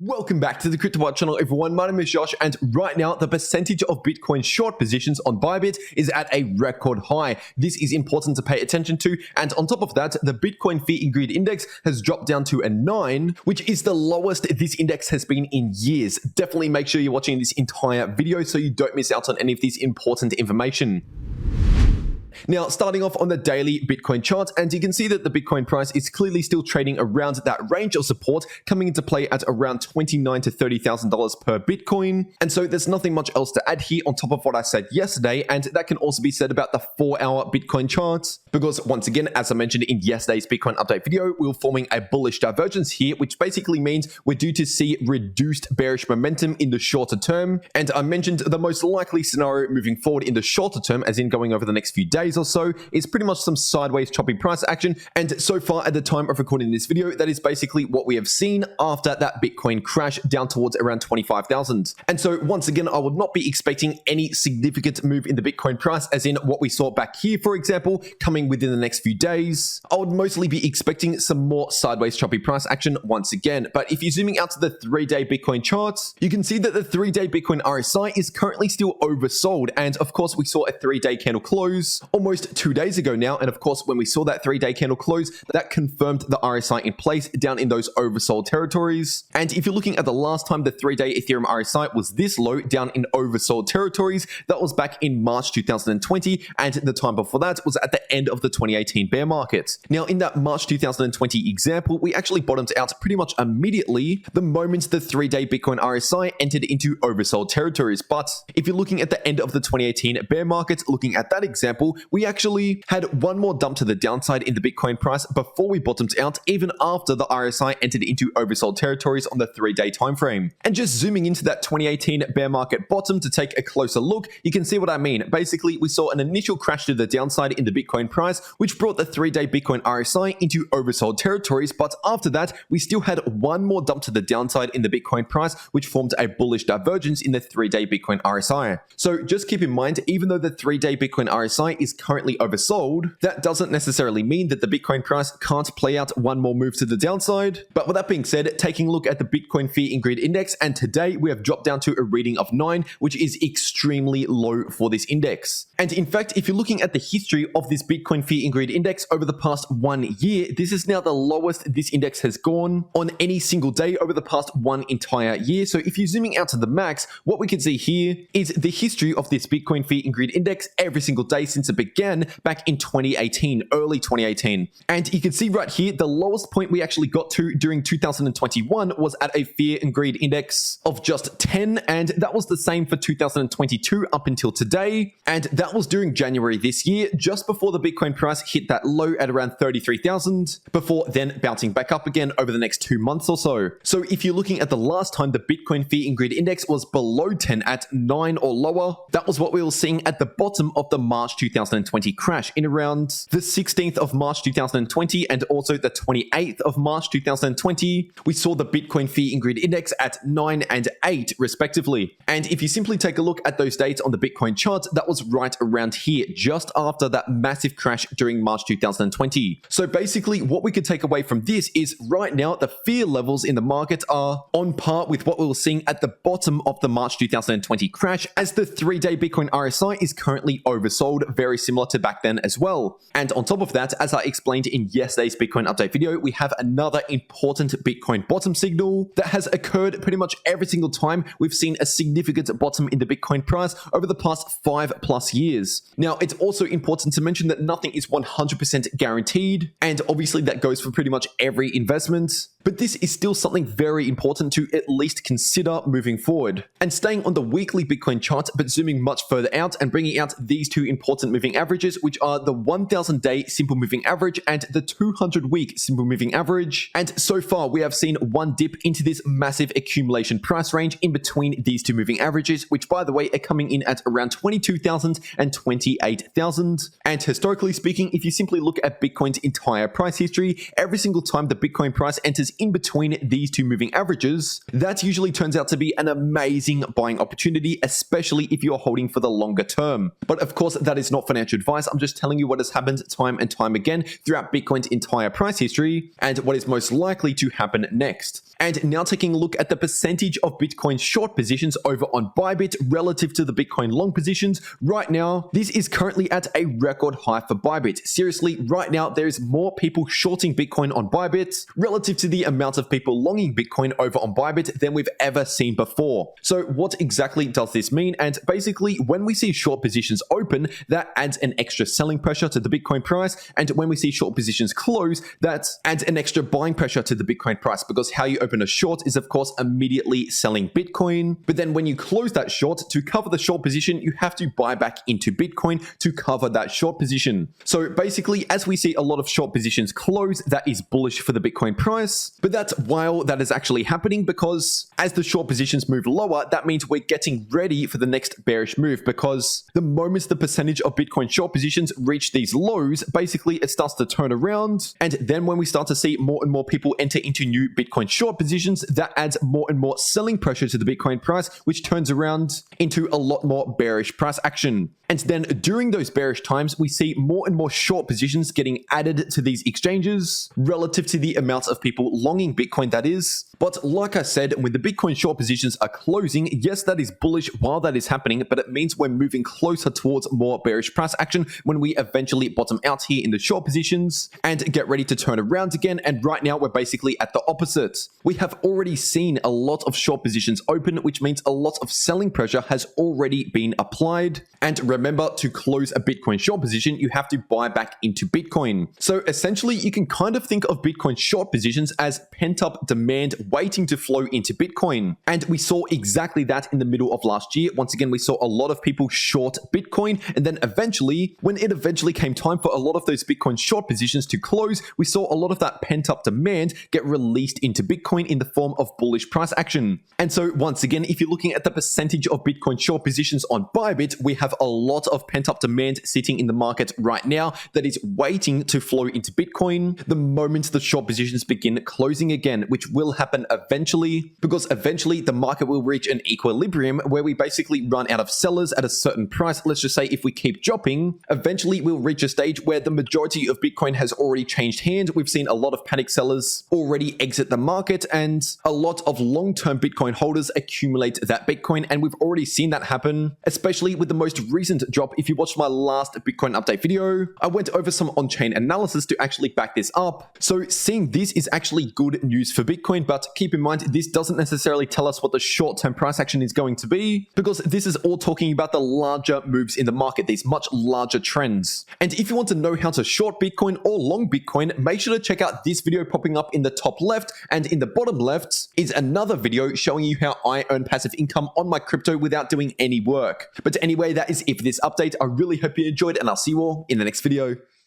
Welcome back to the cryptowrld channel, everyone. My name is Josh, and right now the percentage of Bitcoin short positions on Bybit is at a record high. This is important to pay attention to, and on top of that, the Bitcoin Fear and Greed Index has dropped down to a 9, which is the lowest this index has been in years. Definitely make sure you're watching this entire video so you don't miss out on any of this important information. Now, starting off on the daily Bitcoin chart, and you can see that the Bitcoin price is clearly still trading around that range of support, coming into play at around $29,000 to $30,000 per Bitcoin. And so there's nothing much else to add here on top of what I said yesterday, and that can also be said about the 4-hour Bitcoin chart. Because once again, as I mentioned in yesterday's Bitcoin update video, we're forming a bullish divergence here, which basically means we're due to see reduced bearish momentum in the shorter term. And I mentioned the most likely scenario moving forward in the shorter term, as in going over the next few days or so, is pretty much some sideways choppy price action. And so far at the time of recording this video, that is basically what we have seen after that Bitcoin crash down towards around 25,000. And so once again, I would not be expecting any significant move in the Bitcoin price, as in what we saw back here, for example, coming within the next few days. I would mostly be expecting some more sideways choppy price action once again. But if you're zooming out to the 3-day Bitcoin charts, you can see that the 3-day Bitcoin RSI is currently still oversold. And of course, we saw a 3-day candle close almost 2 days ago now, and of course when we saw that 3-day candle close, that confirmed the RSI in place down in those oversold territories. And if you're looking at the last time the 3-day Ethereum RSI was this low down in oversold territories, that was back in March 2020, and the time before that was at the end of the 2018 bear market. Now in that March 2020 example, we actually bottomed out pretty much immediately the moment the 3-day Bitcoin RSI entered into oversold territories. But if you're looking at the end of the 2018 bear market, looking at that example, we actually had one more dump to the downside in the Bitcoin price before we bottomed out, even after the RSI entered into oversold territories on the 3-day time frame. And just zooming into that 2018 bear market bottom to take a closer look, you can see what I mean. Basically, we saw an initial crash to the downside in the Bitcoin price, which brought the 3-day Bitcoin RSI into oversold territories. But after that, we still had one more dump to the downside in the Bitcoin price, which formed a bullish divergence in the 3-day Bitcoin RSI. So just keep in mind, even though the 3-day Bitcoin RSI is currently oversold, that doesn't necessarily mean that the Bitcoin price can't play out one more move to the downside. But with that being said, taking a look at the Bitcoin Fear and Greed Index, and today we have dropped down to a reading of 9, which is extremely low for this index. And in fact, if you're looking at the history of this Bitcoin Fear and Greed Index over the past 1 year, this is now the lowest this index has gone on any single day over the past 1 entire year. So if you're zooming out to the max, what we can see here is the history of this Bitcoin Fear and Greed Index every single day since it began back in 2018, early 2018. And you can see right here, the lowest point we actually got to during 2021 was at a Fear and Greed Index of just 10, and that was the same for 2022 up until today. And that was during January this year, just before the Bitcoin price hit that low at around 33,000, before then bouncing back up again over the next 2 months or so. So if you're looking at the last time the Bitcoin Fear and Greed Index was below 10 at 9 or lower, that was what we were seeing at the bottom of the March 2020 crash in around the 16th of March 2020 and also the 28th of March 2020. We saw the Bitcoin Fear and Greed Index at 9 and 8 respectively. And if you simply take a look at those dates on the Bitcoin chart, that was right around here, just after that massive crash during March 2020. So basically what we could take away from this is right now the fear levels in the market are on par with what we were seeing at the bottom of the March 2020 crash, as the 3-day Bitcoin RSI is currently oversold, very similar to back then as well. And on top of that, as I explained in yesterday's Bitcoin update video, we have another important Bitcoin bottom signal that has occurred pretty much every single time we've seen a significant bottom in the Bitcoin price over the past 5+ years. Now, it's also important to mention that nothing is 100% guaranteed, and obviously that goes for pretty much every investment. But this is still something very important to at least consider moving forward. And staying on the weekly Bitcoin chart, but zooming much further out and bringing out these two important moving averages, which are the 1000-day simple moving average and the 200-week simple moving average. And so far, we have seen one dip into this massive accumulation price range in between these two moving averages, which by the way are coming in at around 22,000 and 28,000. And historically speaking, if you simply look at Bitcoin's entire price history, every single time the Bitcoin price enters in between these two moving averages, that usually turns out to be an amazing buying opportunity, especially if you're holding for the longer term. But of course, that is not financial advice. I'm just telling you what has happened time and time again throughout Bitcoin's entire price history and what is most likely to happen next. And now taking a look at the percentage of Bitcoin short positions over on Bybit relative to the Bitcoin long positions. Right now, this is currently at a record high for Bybit. Seriously, right now, there's more people shorting Bitcoin on Bybit relative to the amount of people longing Bitcoin over on Bybit than we've ever seen before. So what exactly does this mean? And basically, when we see short positions open, that adds an extra selling pressure to the Bitcoin price. And when we see short positions close, that adds an extra buying pressure to the Bitcoin price, because how you open a short is, of course, immediately selling Bitcoin. But then when you close that short, to cover the short position, you have to buy back into Bitcoin to cover that short position. So basically, as we see a lot of short positions close, that is bullish for the Bitcoin price. But that's while that is actually happening, because as the short positions move lower, that means we're getting ready for the next bearish move, because the moment the percentage of Bitcoin short positions reach these lows, basically it starts to turn around. And then when we start to see more and more people enter into new Bitcoin short positions, that adds more and more selling pressure to the Bitcoin price, which turns around into a lot more bearish price action. And then during those bearish times, we see more and more short positions getting added to these exchanges relative to the amount of people longing Bitcoin, that is. But like I said, when the Bitcoin short positions are closing, yes, that is bullish while that is happening, but it means we're moving closer towards more bearish price action when we eventually bottom out here in the short positions and get ready to turn around again. And right now, we're basically at the opposite. We have already seen a lot of short positions open, which means a lot of selling pressure has already been applied. And remember, to close a Bitcoin short position, you have to buy back into Bitcoin. So essentially, you can kind of think of Bitcoin short positions as pent-up demand waiting to flow into Bitcoin. And we saw exactly that in the middle of last year. Once again, we saw a lot of people short Bitcoin. And then eventually, when it eventually came time for a lot of those Bitcoin short positions to close, we saw a lot of that pent-up demand get released into Bitcoin in the form of bullish price action. And so once again, if you're looking at the percentage of Bitcoin short positions on Bybit, we have a lot of pent-up demand sitting in the market right now that is waiting to flow into Bitcoin the moment the short positions begin closing again, which will happen eventually, because eventually the market will reach an equilibrium where we basically run out of sellers at a certain price. Let's just say if we keep dropping, eventually we'll reach a stage where the majority of Bitcoin has already changed hands. We've seen a lot of panic sellers already exit the market, and a lot of long-term Bitcoin holders accumulate that Bitcoin. And we've already seen that happen, especially with the most recent drop. If you watched my last Bitcoin update video, I went over some on-chain analysis to actually back this up. So seeing this is actually good news for Bitcoin, but keep in mind, this doesn't necessarily tell us what the short-term price action is going to be, because this is all talking about the larger moves in the market, these much larger trends. And if you want to know how to short Bitcoin or long Bitcoin, make sure to check out this video popping up in the top left, and in the bottom left is another video showing you how I earn passive income on my crypto without doing any work. But anyway, that is it for this update. I really hope you enjoyed, and I'll see you all in the next video.